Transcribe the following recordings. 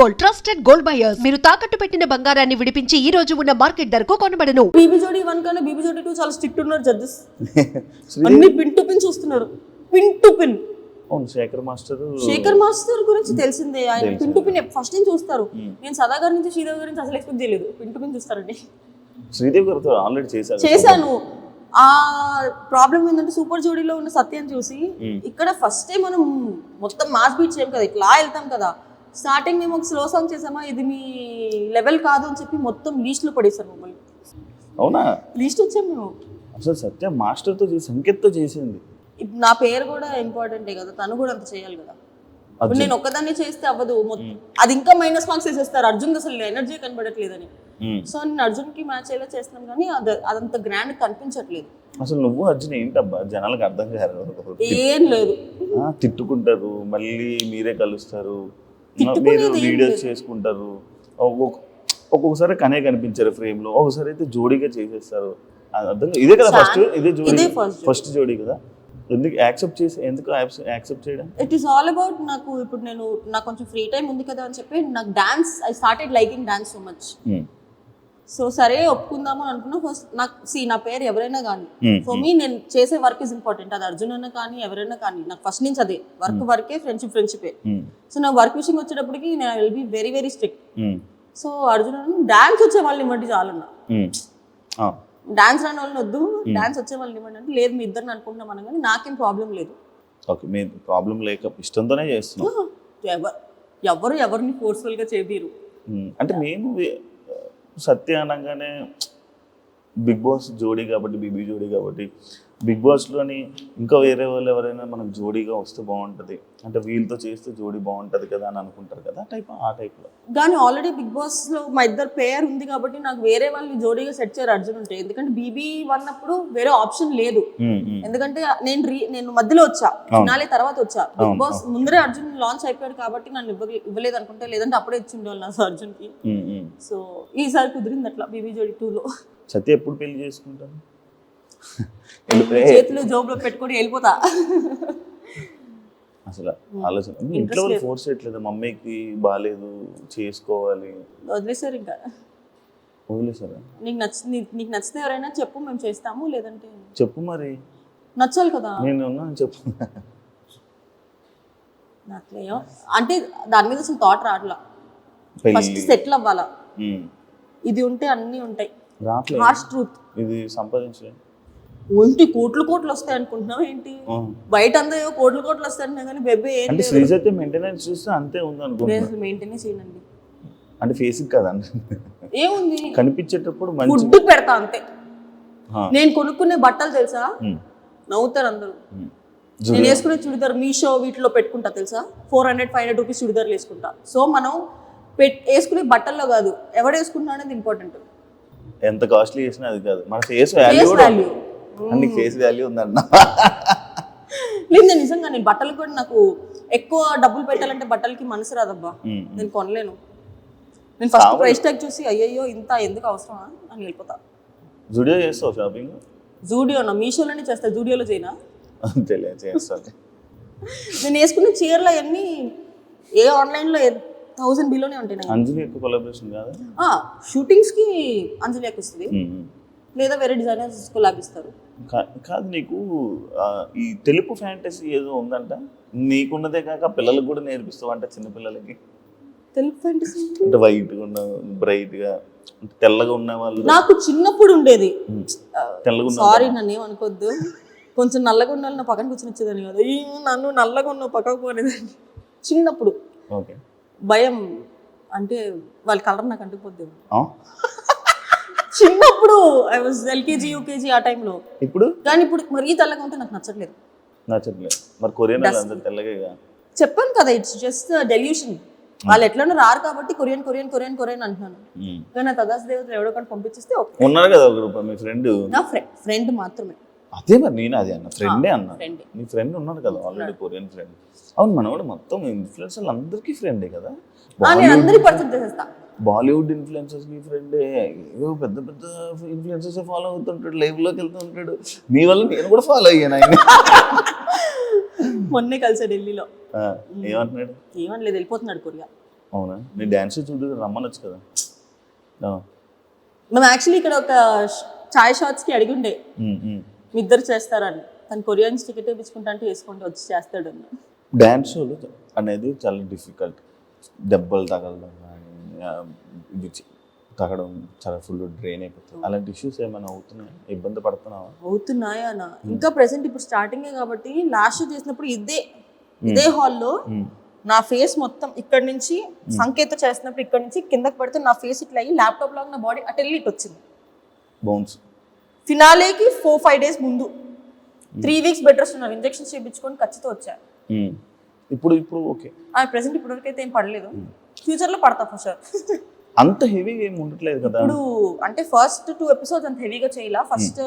Gold, trusted gold buyers. మీరు తాకట్టు పెట్టిన బంగారాన్ని విడిపించి ఈ రోజు ఉన్న మార్కెట్ ధరకు కొనబడను. బీబీ జోడీ 1 కన్నా బీబీ జోడీ 2 చాలా స్ట్రిక్ట్ ఉన్నారు జడ్జెస్. అన్ని పిన్ టు పిన్ చూస్తున్నారు, పిన్ టు పిన్. అవును, శేఖర్ మాస్టర్ గురించి తెలిసిందే, ఆయన పిన్ టు పిన్ ఫస్ట్ నుంచి చూస్తారు. నేను సదా గారి నుంచి శ్రీదేవి గురించి అసలు ఎక్స్పెక్ట్ చేయలేదు, పిన్ టు పిన్ చూస్తారండి. శ్రీదేవి గారితో ఆల్రెడీ చేశాను. ఆ ప్రాబ్లం ఏంటంటే సూపర్ జోడీలో ఉన్న సత్యాన్ని చూసి ఇక్కడ ఫస్ట్ టైం మనం మొత్తం మాస్ బీట్ చేయం కదా, ఇట్లా వెళ్తాం కదా. స్టార్టింగ్ మేము ఒక స్లో సాంగ్ చేసామా, ఇది మీ లెవెల్ కాదు అని చెప్పి మొత్తం లీస్ట్ లో పడేసారు మమ్మల్ని. అవునా, లీస్ట్ వచ్చాం మేము. అసలు సత్య మాస్టర్ తో సంకేత్తో చేసింది. నా పేరు కూడా ఇంపార్టెంటే కదా, తను కూడా అంత చేయాలి కదా. ఇప్పుడు నేను ఒక్కదాన్ని చేస్తే అవ్వదు, అది ఇంకా మైనస్ మార్క్స్ వేసేస్తారు. అర్జున్ అసలు ఎనర్జీ కనబడట్లేదని. సో నేను అర్జున్ కి మ్యాచ్ అయ్యేలా చేస్తున్నాం కానీ అదంత గ్రాండ్ కనిపించట్లేదు. అసలు నువ్వు అర్జున్ ఏంటబ్బా, జనాలకు అర్థం కాదు. ఏం లేదు, తిట్టుకుంటారు, మళ్ళీ మీరే కలుస్తారు, మీరు వీడియోస్ చేసుకుంటారు. ఒక్కొక్కసారి కనే కనిపించారు ఫ్రేమ్ లో, ఒకసారి అయితే జోడీగా చేసేస్తారు. అర్థం ఇదే కదా ఫస్ట్, ఇదే జోడీ ఫస్ట్ జోడీ కదా. ఎందుకు యాక్సెప్ట్ చేయడం? ఇట్ ఈస్ ఆల్ అబౌట్ నాకు ఇప్పుడు నాకు కొంచెం ఫ్రీ టైం ఉంది కదా అని చెప్పి నాకు dance, I started liking dance so much. So సరే ఒప్పుకుందాము అనుకున్నా. ఫస్ట్ నా పేరు ఎవరైనా కానీ ఫర్ మీ నేను చేసే వర్క్ ఇస్ ఇంపార్టెంట్. అది అర్జున్ అన్న కానీ ఎవరైనా కానీ నాకు ఫస్ట్ నుంచి అదే వర్కే, ఫ్రెండ్షిపే. సో నా వర్క్ విషయం వచ్చేటప్పటికి నేను will be very very strict. So Arjun అన్న డాన్స్ వచ్చే వాళ్ళని ఇవ్వండి చాలన్నా, డాన్స్ రాని వాళ్ళని వద్దు, డాన్స్ వచ్చే వాళ్ళని ఇవ్వండి అంటే లేదు మీ ఇద్దరిని అనుకుంటున్నాం అన్న కానీ నాకేం ప్రాబ్లం లేదు. ఓకే, మీ ప్రాబ్లం లేక ఇష్టంతోనే చేస్తున్నాం. ఎవరిని ఫోర్స్ఫుల్ గా చేయరు. అంటే మేము సత్య అనగానే బిగ్ బాస్ జోడీ కాబట్టి, బీబీ జోడీ కాబట్టి, బిగ్ బాస్లోని ఇంకా వేరే వాళ్ళు ఎవరైనా మనకు జోడీగా వస్తే బాగుంటుంది, అంటే వీళ్ళతో చేస్తే జోడీ బాగుంటుంది కదా అని అనుకుంటారు కదా, ఆ టైప్లో. కానీ ఆల్రెడీ బిగ్ బాస్లో మా ఇద్దరు పేర్ ఉంది కాబట్టి నాకు వేరే వాళ్ళు జోడీగా సెట్ చేయరు అర్జున్ ఉంటే. ఎందుకంటే బీబీ అన్నప్పుడు వేరే ఆప్షన్ లేదు. ఎందుకంటే నేను మధ్యలో వచ్చా, ఫినాలే తర్వాత వచ్చా. బిగ్ బాస్ ముందరే అర్జున్ లాంచ్ అయిపోయాడు కాబట్టి నన్ను ఇవ్వలేదు అనుకుంటే, లేదంటే అప్పుడే ఇచ్చి ఉండేవాళ్ళు నా అర్జున్కి. సో ఈసారి కుదిరింది అట్లా బీబీ జోడీ 2లో. సత్య ఎప్పుడు పెళ్లి చేసుకుంటాను? చేతులు జోబులో పెట్టుకొని వెళ్ళిపోతా. అసలు ఆలోచన ఇంట్లో వాళ్ళు ఫోర్స్ చేయట్లేదు, మమ్మీకి బాగాలేదు చేసుకోవాలి, వదిలేసారు. ఇంకా వదిలేసారా? నీకు నచ్చితే ఎవరైనా చెప్పు, మేము చేస్తాము, లేదంటే చెప్పు. మరి నచ్చాలి కదా, నేను ఉన్నాను చెప్పు. నచ్చలేయో అంటే దాని మీద అసలు థాట్ రావట్లా. ఫస్ట్ సెటిల్ అవ్వాలా, ఇది ఉంటే అన్నీ ఉంటాయి. హార్ష్ ట్రూత్, ఇది సంపాదించలేదు. ఏంటి కోట్లు వస్తాయి అనుకుంటున్నావు ఏంటి? బయట అంతా కోట్లు వస్తాయి అంటున్నా కానీ బెబ్బే అంటే శ్రీజ్ అయితే మెయింటెనెన్స్ చూస్తే అంతే ఉంది అనుకుంటున్నా. మెయింటెనెన్స్ చేయనండి అంటే ఫేస్ కదండి, ఏముంది కనిపించేటప్పుడు ఫుడ్ పెడతా అంతే. నేను కొనుక్కునే బట్టలు తెలుసా, నవ్వుతారు అందరూ. నేను వేసుకునే చుడిదార్ మీషో వీటిలో పెట్టుకుంటా తెలుసా, 400-500 రూపీస్ చుడిదార్లు వేసుకుంటా. సో మనం వేసుకునే బట్టల్లో కాదు, ఎవడు వేసుకుంటున్నా అనేది ఇంపార్టెంట్. ఎంత కాస్ట్లీ చేసినా అది కాదు, మన ఫేస్ వాల్యూ. అన్ని ఫేస్ వాల్యూ ఉందన్న. లేదు నిజంగా, నేను బట్టలు కూడా నాకు ఎక్కువ డబ్బులు పెట్టాలంటే బట్టలకి మనసు రాదబ్బా, నేను కొనలేను. నేను ఫస్ట్ ప్రైస్ ట్యాగ్ చూసి అయ్యయ్యో ఇంత ఎందుకు అవసరమా అని వెళ్ళిపోతా. జూడియో చేస్తావు షాపింగ్? జూడియోనా, మీషోలోనే చేస్తా, జూడియోలో చేయనా? చేస్తాను. నేను వేసుకున్న చీరలు అవన్నీ ఏ ఆన్లైన్లో 1000 బిలోనే ఉంటాయి. అంజలి ఎక్కువ కొలాబరేషన్ కాదు, షూటింగ్స్ కి అంజలి వస్తుంది, లేదా వేరే డిజైనర్స్ కొలాబ్ ఇస్తారు. కాదు, నీకు ఈ తెలుపు ఫ్యాంటసీ ఏదో ఉందంట, నీకున్నదే కాక పిల్లలకు కూడా నేర్పిస్తావు అంట, చిన్నపిల్లలకి. తెలుపు ఫ్యాంటసీ అంటే వైట్ గా ఉన్న, బ్రైట్ గా, తెల్లగా ఉన్న వాళ్ళు. నాకు చిన్నప్పుడు ఉండేది. తెల్లగా, సారీ నన్ను ఏమనుకోద్దు, కొంచెం నల్లగా ఉన్న నా పక్కన కూర్చొని వచ్చేదాన్ని కదా, నన్ను నల్లగా ఉన్న పక్కకు పోనేదాన్ని చిన్నప్పుడు. ఓకే, భయం అంటే వాళ్ళ కలర్ నాకు అంటుకుపోద్ది చిన్నప్పుడు. ఐ వాజ్ LKG UKG ఆ టైంలో. ఇప్పుడు కానీ ఇప్పుడు మరీ తెల్లగా ఉంటే నాకు నచ్చట్లేదు. మరి కొరియన్ అందరూ తెల్లగా. చెప్పాను కదా, ఇట్స్ జస్ట్ డెల్యూషన్. వాళ్ళు ఎట్లనో రారు కాబట్టి కొరియన్ అంటున్నాను. కానీ నా తదాస్ దేవతలు ఎవడో కానీ పంపించేస్తే ఉన్నారు కదా ఒక రూపాయి మీ ఫ్రెండ్. నా ఫ్రెండ్ మాత్రమే. అదే మరి నేను అదే అన్న, ఫ్రెండే అన్నా. నీ ఫ్రెండ్ ఉన్నాడు కదా ఆల్రెడీ, కొరియన్ ఫ్రెండ్. అవును, మన కూడా మొత్తం ఇన్ఫ్లుయెన్సర్లు అందరికీ ఫ్రెండే కదా. బాలీవుడ్ ఇన్ఫ్లుయెన్సర్స్ కి ఫ్రెండే, ఏదో పెద్ద పెద్ద ఇన్ఫ్లుయెన్సర్స్ ఫాలో అవుతుంటాడు, లైవ్ లోకి వెళ్తూ ఉంటాడు. నీ వల్ల నేను కూడా ఫాలో అయ్యాను ఆయన. మొన్నే కలిసా ఢిల్లీలో. ఏమంటున్నాడు? ఏమనలేదు, వెళ్ళిపోతున్నాడు కొరియా. అవునా, నీ డ్యాన్స్ చూడు రమ్మనొచ్చు కదా. మేము యాక్చువల్లీ ఇక్కడ ఒక చాయ్ షాట్స్కి అడిగి ఉండే మీ ఇద్దరు చేస్తారని, తను కొరియన్స్ టికెట్ వేయించుకుంటా అంటే వేసుకుంటూ వచ్చి చేస్తాడు అన్న. డ్యాన్స్ షోలు అనేది చాలా డిఫికల్ట్. దెబ్బలు తగలడం కానీ ఇది తగడం చాలా ఫుల్ డ్రైన్ అయిపోతుంది. అలాంటి ఇష్యూస్ ఏమైనా అవుతున్నాయి, ఇబ్బంది పడుతున్నావా? అవుతున్నాయా అన్న, ఇంకా ప్రెసెంట్ ఇప్పుడు స్టార్టింగే కాబట్టి లాస్ట్ చేసినప్పుడు ఇదే హాల్లో నా ఫేస్ మొత్తం ఇక్కడ నుంచి సంకేత చేస్తున్నప్పుడు ఇక్కడ నుంచి కిందకి పడితే నా ఫేస్ ఇట్లా అయ్యి ల్యాప్టాప్ లాగా నా బాడీ అటు వెళ్ళి ఇటు వచ్చింది. బౌన్స్ ఫినాలేకి 4-5 days ముందు 3 weeks బెడ్ రెస్ట్ ఉన్నారు, ఇంజెక్షన్స్ చేయించుకొని ఖచ్చితంగా వచ్చారు. ఇప్పుడు ఓకే. ప్రెసెంట్ ఇప్పటివరకు అయితే ఏం పడలేదు, ఫ్యూచర్లో పడతా ఫర్ షూర్. అంత హెవీగా ఏమి ఉండట్లేదు కదా ఇప్పుడు. అంటే ఫస్ట్ 2 episodes అంత హెవీగా చేయాల. ఫస్ట్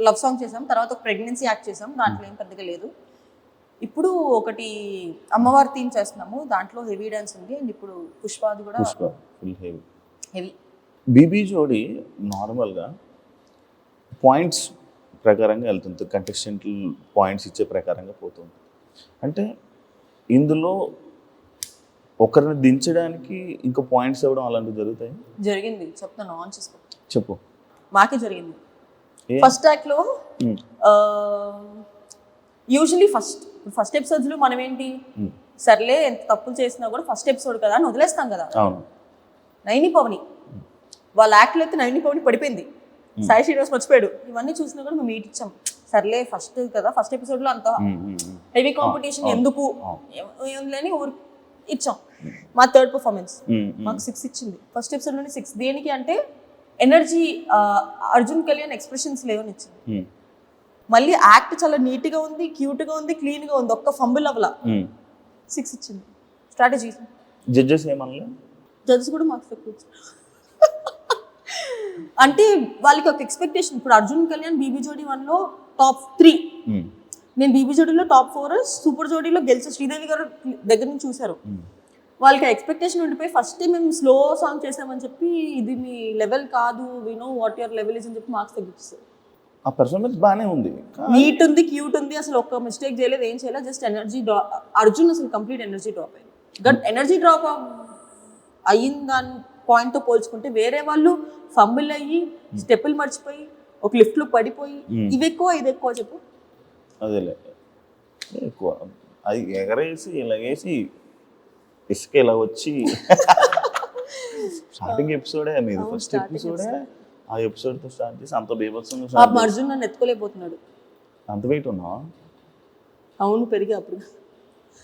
లవ్ సాంగ్ చేసాం, తర్వాత ఒక ప్రెగ్నెన్సీ యాక్ట్ చేసాం, దాంట్లో ఏం పెద్దగా లేదు. ఇప్పుడు ఒకటి అమ్మవారి థీమ్ చేస్తున్నాము, దాంట్లో హెవీ డాన్స్ ఉంది. అండ్ ఇప్పుడు పుష్పాది కూడా ఫుల్ హెవీ. బీబీ జోడి నార్మల్గా పాయింట్స్ ప్రకారంగా వెళ్తుంది, కంటెస్టెంట్ పాయింట్స్ ఇచ్చే ప్రకారంగా పోతుంది. అంటే ఇందులో ఒకరిని దించడానికి ఇంకా పాయింట్స్ ఇవ్వడం అలాంటివి జరుగుతాయి? జరిగింది, చెప్తాను, ఆన్ చేసుకో. చెప్పు. మాకే జరిగింది. ఫస్ట్ యాక్ట్లో యూజువలీ ఫస్ట్ ఎపిసోడ్స్లో మనం ఏంటి, సర్లే ఎంత తప్పులు చేసినా కూడా ఫస్ట్ ఎపిసోడ్ కదా అని వదిలేస్తాం కదా. నైని పవని వాళ్ళ యాక్ట్లో అయితే నైని పవని పడిపోయింది, సాయి శ్రీనివాస్ మర్చిపోయాడు, ఇవన్నీ చూసినా కూడా మేము మీట్ ఇచ్చాం. సర్లే ఫస్ట్ కదా, ఫస్ట్ ఎపిసోడ్లో అంత హెవీ కాంపిటీషన్ ఎందుకు లేని ఊరు ఇచ్చాం. మా థర్డ్ పర్ఫార్మెన్స్ మాకు 6 ఇచ్చింది. ఫస్ట్ ఎపిసోడ్లోనే 6. దేనికి అంటే ఎనర్జీ, అర్జున్ కళ్యాణ్ ఎక్స్ప్రెషన్స్ లేవని ఇచ్చింది. మళ్ళీ యాక్ట్ చాలా నీట్గా ఉంది, క్యూట్గా ఉంది, క్లీన్గా ఉంది, ఒక్క ఫంబుల్ అవ్వలా 6 ఇచ్చింది. స్ట్రాటజీ. జడ్జెస్ ఏమన్నా? జడ్జెస్ కూడా మార్క్స్ ఎక్కువ ఇచ్చారు. అంటే వాళ్ళకి ఒక ఎక్స్పెక్టేషన్. ఇప్పుడు అర్జున్ కళ్యాణ్ బీబీ జోడీ 1లో టాప్ 3, నేను బీబీ జోడీలో టాప్ 4, సూపర్ జోడీలో గెలిచి శ్రీదేవి గారు దగ్గర నుంచి చూశారు. వాళ్ళకి ఎక్స్పెక్టేషన్ ఉండిపోయి ఫస్ట్ మేము స్లో సాంగ్ చేసామని చెప్పి ఇది మీ లెవెల్ కాదు, we know what your level is అని చెప్పి మార్క్స్ తగ్గిస్తారు. ఆ పర్ఫార్మెన్స్ బాగానే ఉంది, నీట్ ఉంది, క్యూట్ ఉంది, అసలు ఒక్క మిస్టేక్ చేయలేదు, ఏం చేయలేదు, జస్ట్ ఎనర్జీ డ్రాప్. అర్జున్ అసలు కంప్లీట్ ఎనర్జీ డ్రాప్ అయింది. బట్ ఎనర్జీ డ్రాప్ అయిన దాని పాయింట్తో పోల్చుకుంటే వేరే వాళ్ళు ఫంబుల్ అయ్యి స్టెప్పులు మర్చిపోయి ఒక లిఫ్ట్లో పడిపోయి ఇవి ఎక్కువ, ఇది ఎక్కువ చెప్పు. అదేలే ఎక్కువ, అది ఎగరేసి ఇలాగేసి ఇసుక ఇలా వచ్చి స్టార్టింగ్ ఎపిసోడే మీది, ఫస్ట్ ఎపిసోడే ఆ ఎపిసోడ్తో స్టార్ట్ చేసి అంత బీభత్సంగా. అర్జున్ నన్ను ఎత్తుకోలేకపోతున్నాడు. అంత వెయిట్ ఉన్నావా? అవును, పెరిగి అప్పుడు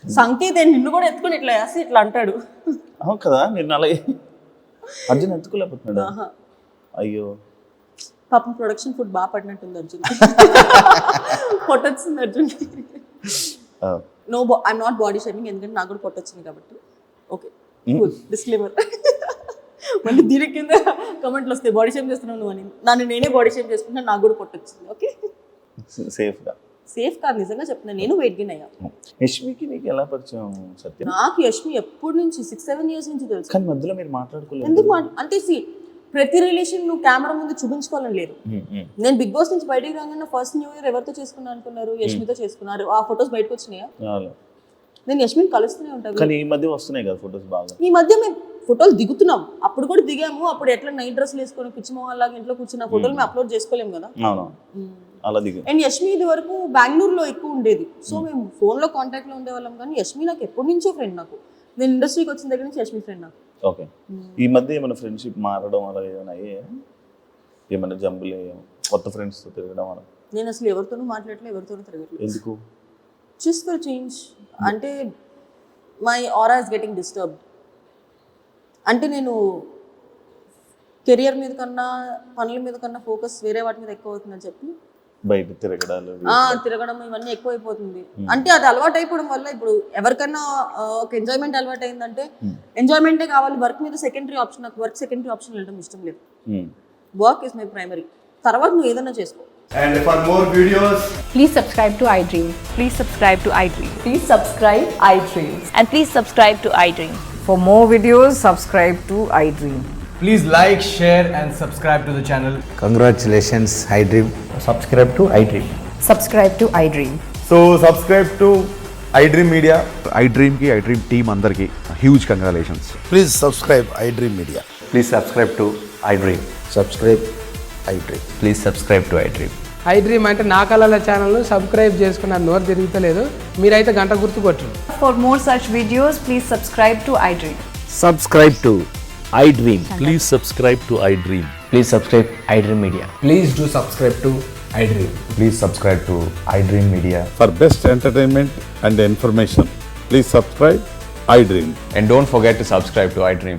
సంకేత్ నిన్ను కూడా ఎత్తుకుని ఇట్లా వేసి ఇట్లా అంటాడు. అవును కదా, నిన్ను అలాగే అర్జున్ ఎత్తుకోలేకపోతున్నాడు. అయ్యో పాపం ప్రొడక్షన్ ఫుడ్ బాగా పడినట్టుంది అర్జున్. పొట్టొచ్చింది Arjun. No, I'm not body shaming, ఎందుకంటే నాకు కూడా పొట్టొచ్చింది కాబట్టి. Okay, disclaimer. మళ్ళీ దీని కింద కమెంట్లు వస్తాయి, బాడీ షేమ్ చేస్తున్నావు నువ్వు అని. నన్ను నేనే బాడీ షేమ్ చేసుకుంటున్నా, నాకు కూడా పొట్టొచ్చింది. ఓకే, సేఫ్ కాదు, నిజంగా చెప్తున్నాను, నేను వెయిట్ గెయిన్ అయ్యా. యష్మికి నీకు ఎలా పరిచయం సత్యం? నాకు యష్మి ఎప్పటి నుంచి 6-7 years నుంచి తెలుసు. కానీ మధ్యలో మీరు మాట్లాడుకోలేదు ఎందుకు? అంటే ప్రతి రిలేషన్ నువ్వు కెమెరా ముందు చూపించుకోవాలని లేదు. నేను బిగ్ బాస్ నుంచి బయటకు రాగానే ఫస్ట్ న్యూ ఇయర్ ఎవరితో చేసుకున్నా అనుకున్నారు? యష్మితో చేసుకున్నారు. ఆ ఫొటోస్ బయటకు వచ్చినాయా? నేను యష్మిని కలుస్తూనే ఉంటాను. కానీ ఈ మధ్య వస్తున్నాయి కదా ఫొటోస్ బాగా. ఈ మధ్య మేము ఫోటోలు దిగుతున్నాం, అప్పుడు కూడా దిగాము. అప్పుడు ఎట్లా నైట్ డ్రెస్లు వేసుకొని పిచ్చి మొహాల్లాగా ఇంట్లో కూర్చున్న ఫోటోలు మేము అప్లోడ్ చేసుకోలేము కదా. అలా దిగు. అండ్ యష్మి ఇది వరకు బెంగళూరులో ఎక్కువ ఉండేది, సో మేము ఫోన్లో కాంటాక్ట్లో ఉండేవాళ్ళం. కానీ యష్మి నాకు ఎప్పటి నుంచో ఫ్రెండ్. నాకు నేను ఇండస్ట్రీకి వచ్చిన దగ్గర నుంచి యష్మి ఫ్రెండ్ నాకు. ఓకే, ఈ మధ్య ఏమైనా ఫ్రెండ్షిప్ మారడం అలా ఏమైనా అయ్యే? ఏమైనా జంబులే కొత్త ఫ్రెండ్స్తో తిరగడం అలా? నేను అసలు ఎవరితోనూ మాట్లాడలేదు, ఎవరితోనూ తిరగట్లేదు. ఎందుకు? Just for change. అంటే my aura is getting disturbed. అంటే నేను కెరియర్ మీద కన్నా పనుల మీద కన్నా ఫోకస్ వేరే వాటి మీద ఎక్కువ అవుతుందని చెప్పి బయట తిరగడం ఇవన్నీ ఎక్కువైపోతుంది. అంటే అది అలవాటు అయిపోవడం వల్ల ఇప్పుడు ఎవరికైనా ఒక ఎంజాయ్మెంట్ అలవాటు అయిందంటే ఎంజాయ్మెంటే కావాలి, వర్క్ మీద సెకండరీ ఆప్షన్. నాకు వర్క్ సెకండరీ ఆప్షన్ వెళ్ళడం ఇష్టం లేదు. వర్క్ ఇస్ మై ప్రైమరీ, తర్వాత నువ్వు ఏదైనా చేసుకో. And for more videos, please subscribe to iDream. Please subscribe to iDream. Please subscribe iDream. And please subscribe to iDream. For more videos, subscribe to iDream. please like, share and subscribe to the channel. Congratulations, iDream. Subscribe to iDream. Subscribe to iDream. So subscribe to iDream Media. IDream team అందరికీ huge congratulations. Please subscribe iDream Media. Please subscribe to iDream. Subscribe iDream. Please subscribe to iDream. iDream అంటే నా కళల ఛానల్ను subscribe చేసుకున్న నోరు తిరుగుతలేదు, మీరైతే గంట గుర్తు కొట్టండి. For more such videos, please subscribe to iDream. Subscribe to iDream. Please subscribe to iDream. Please subscribe iDream Media. Please do subscribe to iDream. Please subscribe to I dream media. For best entertainment and information, please subscribe iDream. And don't forget to subscribe to iDream.